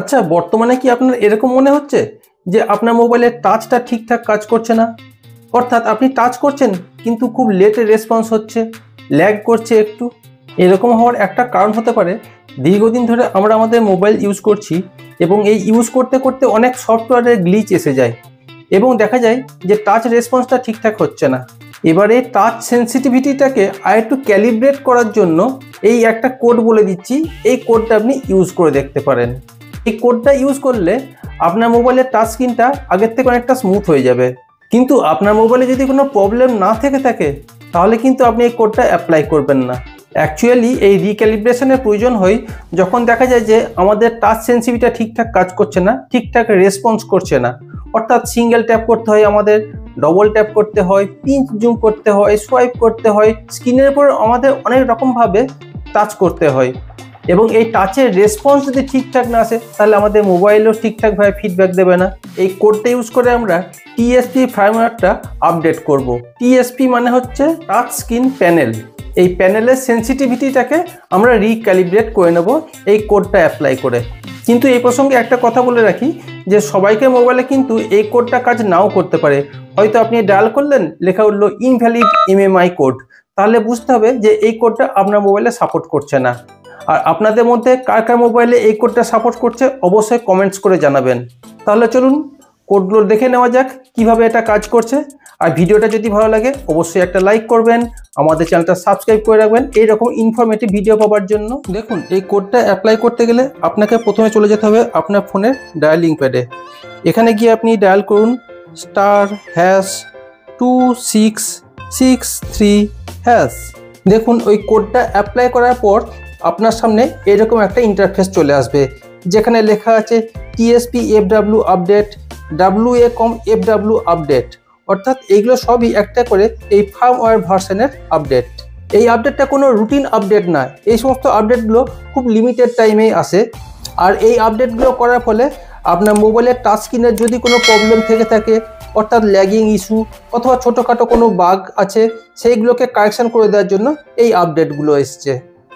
আচ্ছা, বর্তমানে কি আপনার এরকম মনে হচ্ছে যে আপনার মোবাইলের টাচটা ঠিকঠাক কাজ করছে না? অর্থাৎ আপনি টাচ করছেন কিন্তু খুব লেটে রেসপন্স হচ্ছে, ল্যাগ করছে একটু। এরকম হওয়ার একটা কারণ হতে পারে দীর্ঘদিন ধরে আমরা আমাদের মোবাইল ইউজ করছি এবং এই ইউজ করতে করতে অনেক সফটওয়্যারের গ্লিচ এসে যায় এবং দেখা যায় যে টাচ রেসপন্সটা ঠিকঠাক হচ্ছে না। এবারে টাচ সেন্সিটিভিটিটাকে আরেকটু ক্যালিব্রেট করার জন্য এই একটা কোড বলে দিচ্ছি, এই কোডটা আপনি ইউজ করে দেখতে পারেন। এই কোডটা ইউজ করলে আপনার মোবাইলের টাচ স্ক্রিনটা আগের থেকে অনেকটা স্মুথ হয়ে যাবে। কিন্তু আপনার মোবাইলে যদি কোনো প্রবলেম না থেকে থাকে তাহলে কিন্তু আপনি এই কোডটা অ্যাপ্লাই করবেন না। অ্যাকচুয়ালি এই রিক্যালিব্রেশনের প্রয়োজন হয় যখন দেখা যায় যে আমাদের টাচ সেন্সিটিভিটিটা ঠিকঠাক কাজ করছে না, ঠিকঠাক রেসপন্স করছে না। অর্থাৎ সিঙ্গেল ট্যাপ করতে হয় আমাদের, ডবল ট্যাপ করতে হয়, পিঞ্চ জুম করতে হয়, সোয়াইপ করতে হয়, স্ক্রিনের উপর আমাদের অনেক রকমভাবে টাচ করতে হয় এবং এই টাচের রেসপন্স যদি ঠিকঠাক না আসে তাহলে আমাদের মোবাইলও ঠিকঠাকভাবে ফিডব্যাক দেবে না। এই কোডটা ইউজ করে আমরা টিএসপি ফার্মওয়্যারটা আপডেট করব। টিএসপি মানে হচ্ছে টাচ স্ক্রিন প্যানেল। এই প্যানেলের সেন্সিটিভিটিটাকে আমরা রিক্যালিব্রেট করে নেব এই কোডটা অ্যাপ্লাই করে। কিন্তু এই প্রসঙ্গে একটা কথা বলে রাখি যে সবাইকে মোবাইলে কিন্তু এই কোডটা কাজ নাও করতে পারে। হয়তো আপনি ডায়াল করলেন, লেখা উঠলো ইনভ্যালিড এমএমআই কোড, তাহলে বুঝতে হবে যে এই কোডটা আপনার মোবাইলে সাপোর্ট করছে না। আর আপনাদের মধ্যে কার কার মোবাইলে এই কোডটা সাপোর্ট করছে অবশ্যই কমেন্টস করে জানাবেন। তাহলে চলুন কোডগুলো দেখে নেওয়া যাক কিভাবে এটা কাজ করছে। আর ভিডিওটা যদি ভালো লাগে অবশ্যই একটা লাইক করবেন, আমাদের চ্যানেলটা সাবস্ক্রাইব করে রাখবেন এইরকম ইনফরমেটিভ ভিডিও পাওয়ার জন্য। দেখুন, এই কোডটা অ্যাপ্লাই করতে গেলে আপনাকে প্রথমে চলে যেতে হবে আপনার ফোনের ডায়ালিং প্যাডে। এখানে গিয়ে আপনি ডায়াল করুন *2663#। দেখুন, ওই কোডটা অ্যাপ্লাই করার পর আপনার সামনে এরকম একটা ইন্টারফেস চলে আসবে যেখানে লেখা আছে TSP FW update, WACOM FW update. অর্থাৎ এইগুলো সবই একটা করে এই ফার্মওয়্যার ভার্সনের আপডেট। এই আপডেটটা কোনো রুটিন আপডেট না, এই সমস্ত আপডেটগুলো খুব লিমিটেড টাইমেই আসে। আর এই আপডেটগুলো করার ফলে আপনার মোবাইলের টাচ স্ক্রিনের যদি কোনো প্রবলেম থেকে থাকে, অর্থাৎ ল্যাগিং ইস্যু অথবা ছোটোখাটো কোনো বাগ আছে, সেইগুলোকে কারেকশন করে দেওয়ার জন্য এই আপডেটগুলো এসছে।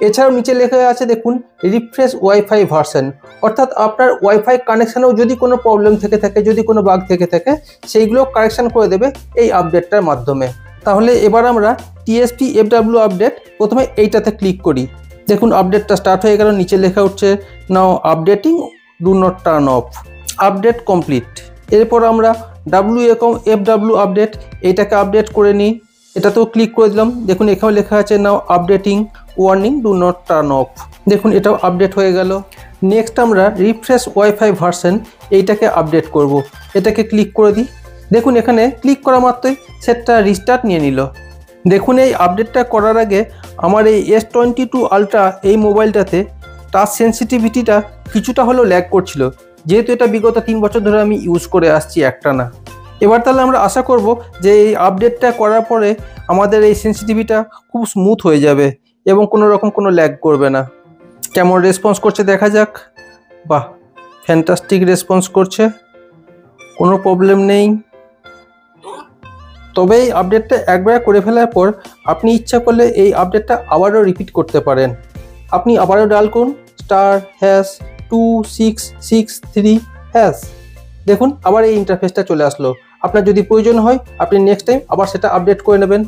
এছাড়াও নিচে লেখা আছে দেখুন রিফ্রেশ ওয়াইফাই ভার্সন, অর্থাৎ আপনার ওয়াইফাই কানেকশানেও যদি কোনো প্রবলেম থেকে থাকে, যদি কোনো বাগ থেকে থাকে, সেইগুলো কারেকশান করে দেবে এই আপডেটটার মাধ্যমে। তাহলে এবার আমরা টিএসপি এফডব্লিউ আপডেট প্রথমে এইটাতে ক্লিক করি। দেখুন আপডেটটা স্টার্ট হয়ে গেল, নিচে লেখা উঠছে now updating, do not turn off, update complete. এরপর আমরা WACOM FW আপডেট এইটাকে আপডেট করে নিই, এটাতেও ক্লিক করে দিলাম। দেখুন এখানেও লেখা আছে now updating, warning, do not turn off. দেখুন এটাও আপডেট হয়ে গেল। নেক্সট আমরা রিফ্রেশ ওয়াইফাই ভার্সন এইটাকে আপডেট করব, এটাকে ক্লিক করে দিই। দেখুন এখানে ক্লিক করা মাত্রই সেটটা রিস্টার্ট নিয়ে নিল। দেখুন এই আপডেটটা করার আগে আমার এই S22 আলট্রা এই মোবাইলটাতে টাচ সেন্সিটিভিটিটা কিছুটা হলেও ল্যাগ করছিল, যেহেতু এটা বিগত 3 বছর ধরে আমি ইউজ করে আসছি একটানা। এবার তাহলে আমরা আশা করব যে এই আপডেটটা করার পরে আমাদের এই সেন্সিটিভিটিটা খুব স্মুথ হয়ে যাবে এবং কোনো রকম কোনো ল্যাগ করবে না। কেমন রেসপন্স করছে দেখা যাক। বাহ, ফ্যান্টাস্টিক রেসপন্স করছে, কোনো প্রবলেম নেই। তবে এই আপডেটটা একবার করে ফেলার পর আপনি ইচ্ছা করলে এই আপডেটটা আবারও রিপিট করতে পারেন। আপনি আবারও ডায়াল করুন *2663#। দেখুন আবার এই ইন্টারফেসটা চলে আসলো। আপনার যদি প্রয়োজন হয় আপনি নেক্সট টাইম আবার সেটা আপডেট করে নেবেন।